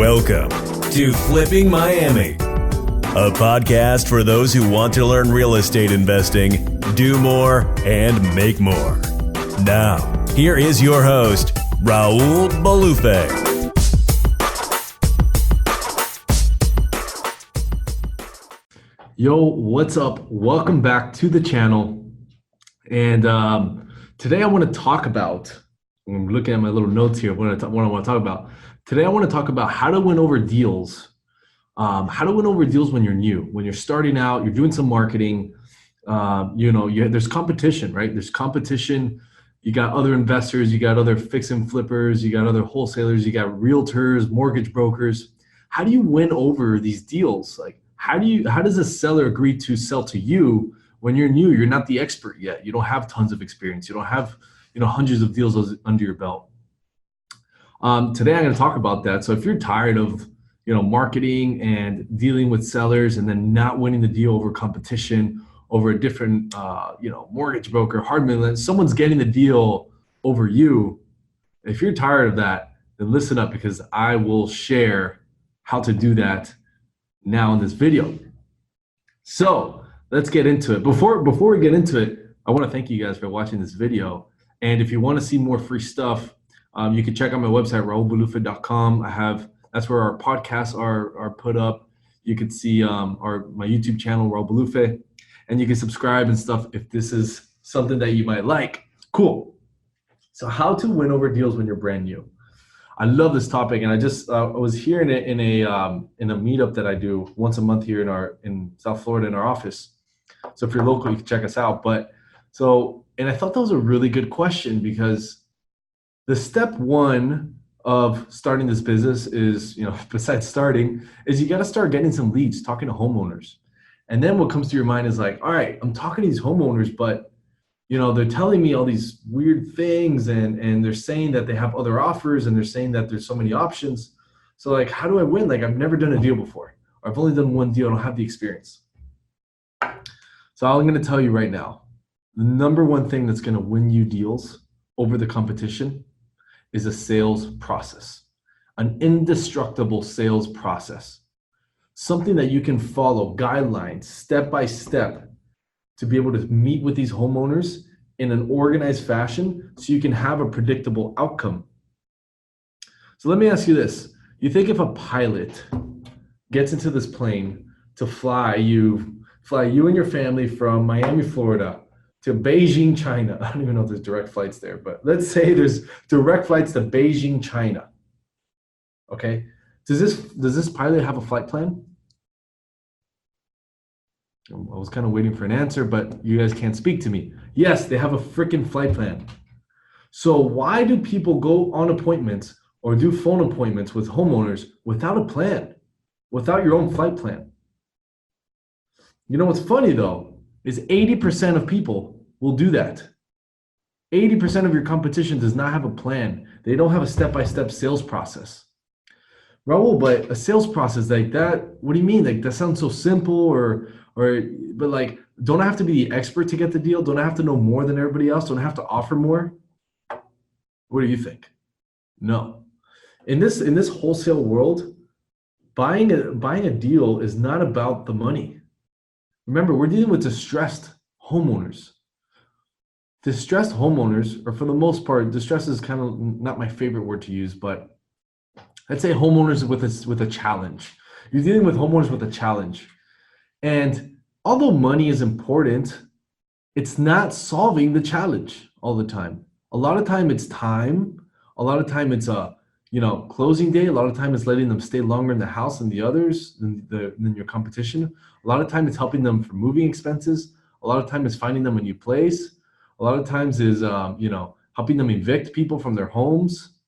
Welcome to Flipping Miami, a podcast for those who want to learn real estate investing, do more, and make more. Now, here is your host, Raul Bolufe. Yo, what's up? Welcome back to the channel. And today I want to talk about, I'm looking at my little notes here, what I want to talk about. Today I want to talk about how to win over deals. How to win over deals when you're new, when you're starting out, you're doing some marketing. There's competition, right? There's competition. You got other investors, you got other fix and flippers, you got other wholesalers, you got realtors, mortgage brokers. How do you win over these deals? Like, how does a seller agree to sell to you when you're new? You're not the expert yet. You don't have tons of experience. You don't have, hundreds of deals under your belt. Today I'm going to talk about that. So if you're tired of, marketing and dealing with sellers and then not winning the deal over competition, over a different, mortgage broker, hard money, someone's getting the deal over you. If you're tired of that, then listen up, because I will share how to do that now in this video. So let's get into it. Before we get into it, I want to thank you guys for watching this video. And if you want to see more free stuff, you can check out my website, raulbolufe.com. That's where our podcasts are put up. You can see my YouTube channel, Raul Bolufe, and you can subscribe and stuff if this is something that you might like. Cool. So how to win over deals when you're brand new. I love this topic, and I was here in a meetup that I do once a month here in South Florida in our office. So if you're local, you can check us out. And I thought that was a really good question, because the step one of starting this business is, besides starting, is you got to start getting some leads, talking to homeowners. And then what comes to your mind is like, all right, I'm talking to these homeowners, but they're telling me all these weird things, and they're saying that they have other offers, and they're saying that there's so many options. So like, how do I win? Like, I've never done a deal before, or I've only done one deal. I don't have the experience. So I'm going to tell you right now, the number one thing that's going to win you deals over the competition is a sales process, an indestructible sales process, something that you can follow, guidelines, step by step, to be able to meet with these homeowners in an organized fashion so you can have a predictable outcome. So let me ask you this. You think if a pilot gets into this plane to fly you and your family from Miami, Florida to Beijing, China. I don't even know if there's direct flights there, but let's say there's direct flights to Beijing, China. Okay. Does this pilot have a flight plan? I was kind of waiting for an answer, but you guys can't speak to me. Yes, they have a freaking flight plan. So why do people go on appointments or do phone appointments with homeowners without a plan, without your own flight plan? What's funny though, is 80% of people will do that. 80% of your competition does not have a plan. They don't have a step-by-step sales process. Raul, but a sales process like that, what do you mean? Like, that sounds so simple, but like, don't I have to be the expert to get the deal? Don't I have to know more than everybody else? Don't I have to offer more? What do you think? No. In this wholesale world, buying a deal is not about the money. Remember, we're dealing with distressed homeowners. Distressed homeowners, or for the most part, distress is kind of not my favorite word to use, but let's say homeowners with a challenge. You're dealing with homeowners with a challenge. And although money is important, it's not solving the challenge all the time. A lot of time it's time. A lot of time it's closing day. A lot of time it's letting them stay longer in the house than the others, than your competition. A lot of time it's helping them for moving expenses. A lot of time it's finding them a new place. A lot of times is helping them evict people from their homes.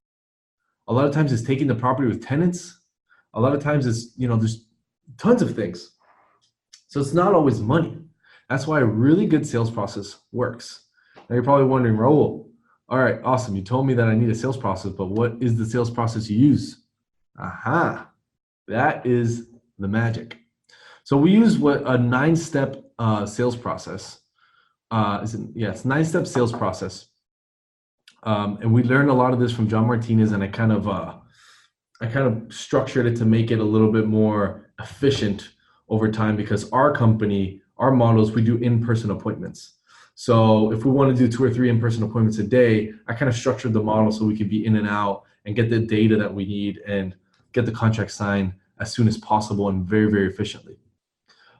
A lot of times it's taking the property with tenants. A lot of times it's there's tons of things. So it's not always money. That's why a really good sales process works. Now you're probably wondering, Raul, all right, awesome. You told me that I need a sales process, but what is the sales process you use? Aha, that is the magic. So we use a 9-step sales process. It's a 9-step sales process. And we learned a lot of this from John Martinez, and I kind of I kind of structured it to make it a little bit more efficient over time, because our company, our models, we do in-person appointments. So if we want to do 2 or 3 in-person appointments a day, I kind of structured the model so we could be in and out and get the data that we need and get the contract signed as soon as possible and very, very efficiently.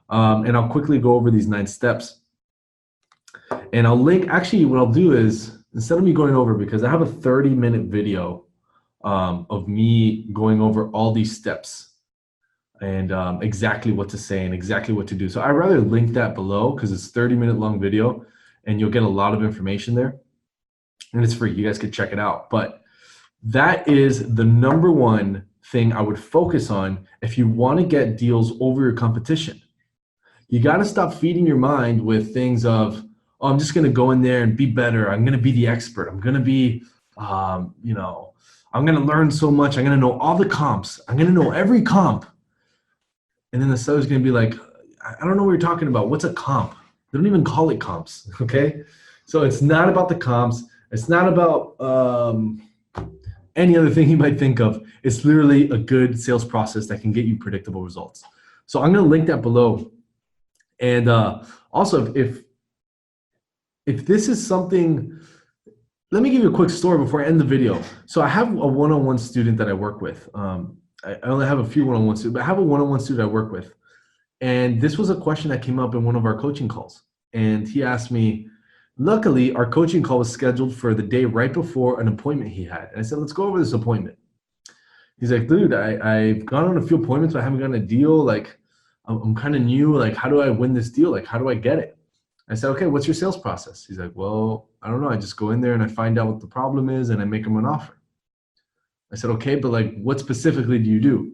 And I'll quickly go over these 9 steps. And I'll link, actually what I'll do is, instead of me going over, because I have a 30-minute video of me going over all these steps and exactly what to say and exactly what to do. So I'd rather link that below, because it's 30-minute long video and you'll get a lot of information there. And it's free, you guys could check it out. But that is the number one thing I would focus on if you want to get deals over your competition. You got to stop feeding your mind with things of, oh, I'm just going to go in there and be better. I'm going to be the expert. I'm going to be, I'm going to learn so much. I'm going to know all the comps. I'm going to know every comp. And then the seller's going to be like, I don't know what you're talking about. What's a comp? They don't even call it comps, okay? So it's not about the comps. It's not about any other thing you might think of. It's literally a good sales process that can get you predictable results. So I'm going to link that below. And also, if this is something, let me give you a quick story before I end the video. So I have a one-on-one student that I work with. I only have a few one-on-one students, but I have a one-on-one student I work with. And this was a question that came up in one of our coaching calls. And he asked me, luckily, our coaching call was scheduled for the day right before an appointment he had. And I said, let's go over this appointment. He's like, dude, I've gone on a few appointments, but I haven't gotten a deal. Like, I'm kind of new. Like, how do I win this deal? Like, how do I get it? I said, okay, what's your sales process? He's like, well, I don't know. I just go in there and I find out what the problem is and I make him an offer. I said, okay, but like, what specifically do you do?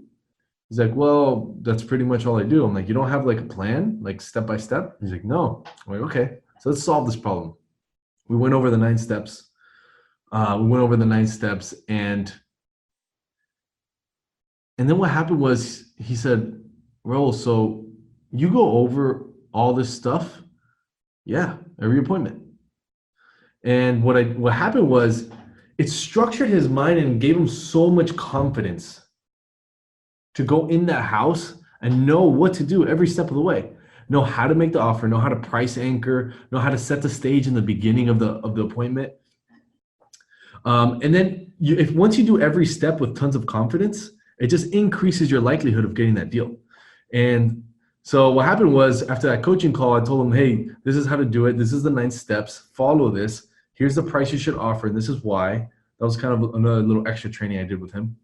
He's like, well, that's pretty much all I do. I'm like, you don't have like a plan, like step by step? He's like, no. I'm like, okay, so let's solve this problem. We went over the 9 steps. And then what happened was, he said, Raul, so you go over all this stuff? Yeah, every appointment. And what happened was, it structured his mind and gave him so much confidence to go in that house and know what to do every step of the way. Know how to make the offer, know how to price anchor, know how to set the stage in the beginning of the appointment. And then once you do every step with tons of confidence, it just increases your likelihood of getting that deal. And so what happened was, after that coaching call, I told him, hey, this is how to do it. This is the 9 steps. Follow this. Here's the price you should offer, and this is why. That was kind of another little extra training I did with him.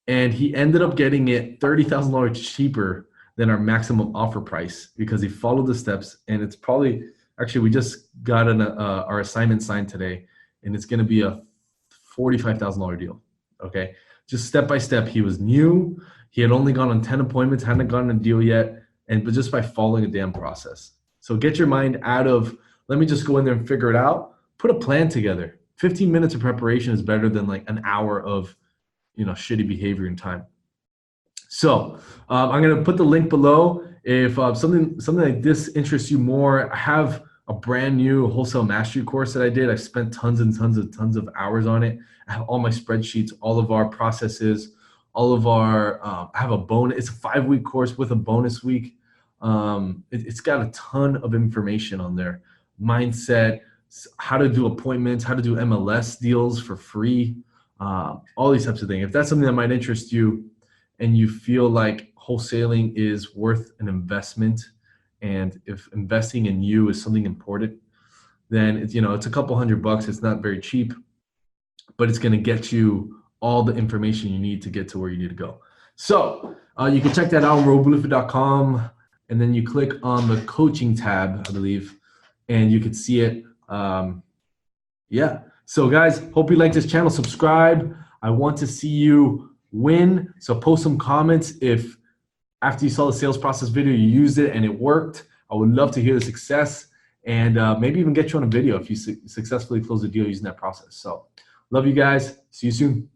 And he ended up getting it $30,000 cheaper than our maximum offer price, because he followed the steps. And it's probably, actually, we just got our assignment signed today, and it's going to be a $45,000 deal. Okay, just step by step. He was new. He had only gone on 10 appointments, hadn't gotten a deal yet, but just by following a damn process. So get your mind out of, let me just go in there and figure it out. Put a plan together. 15 minutes of preparation is better than like an hour of, shitty behavior and time. So I'm going to put the link below. If something like this interests you more, I have a brand new wholesale mastery course that I did. I've spent tons of hours on it. I have all my spreadsheets, all of our processes, all of our, I have a bonus. It's a 5-week course with a bonus week. It's got a ton of information on there. Mindset, how to do appointments, how to do MLS deals for free, all these types of things. If that's something that might interest you and you feel like wholesaling is worth an investment, and if investing in you is something important, then it's a couple $100. It's not very cheap, but it's going to get you all the information you need to get to where you need to go. So you can check that out on Bolufe.com, and then you click on the coaching tab, I believe, and you can see it. Yeah. So guys, hope you like this channel. Subscribe. I want to see you win. So post some comments if after you saw the sales process video, you used it and it worked. I would love to hear the success, and maybe even get you on a video if you successfully close the deal using that process. So love you guys. See you soon.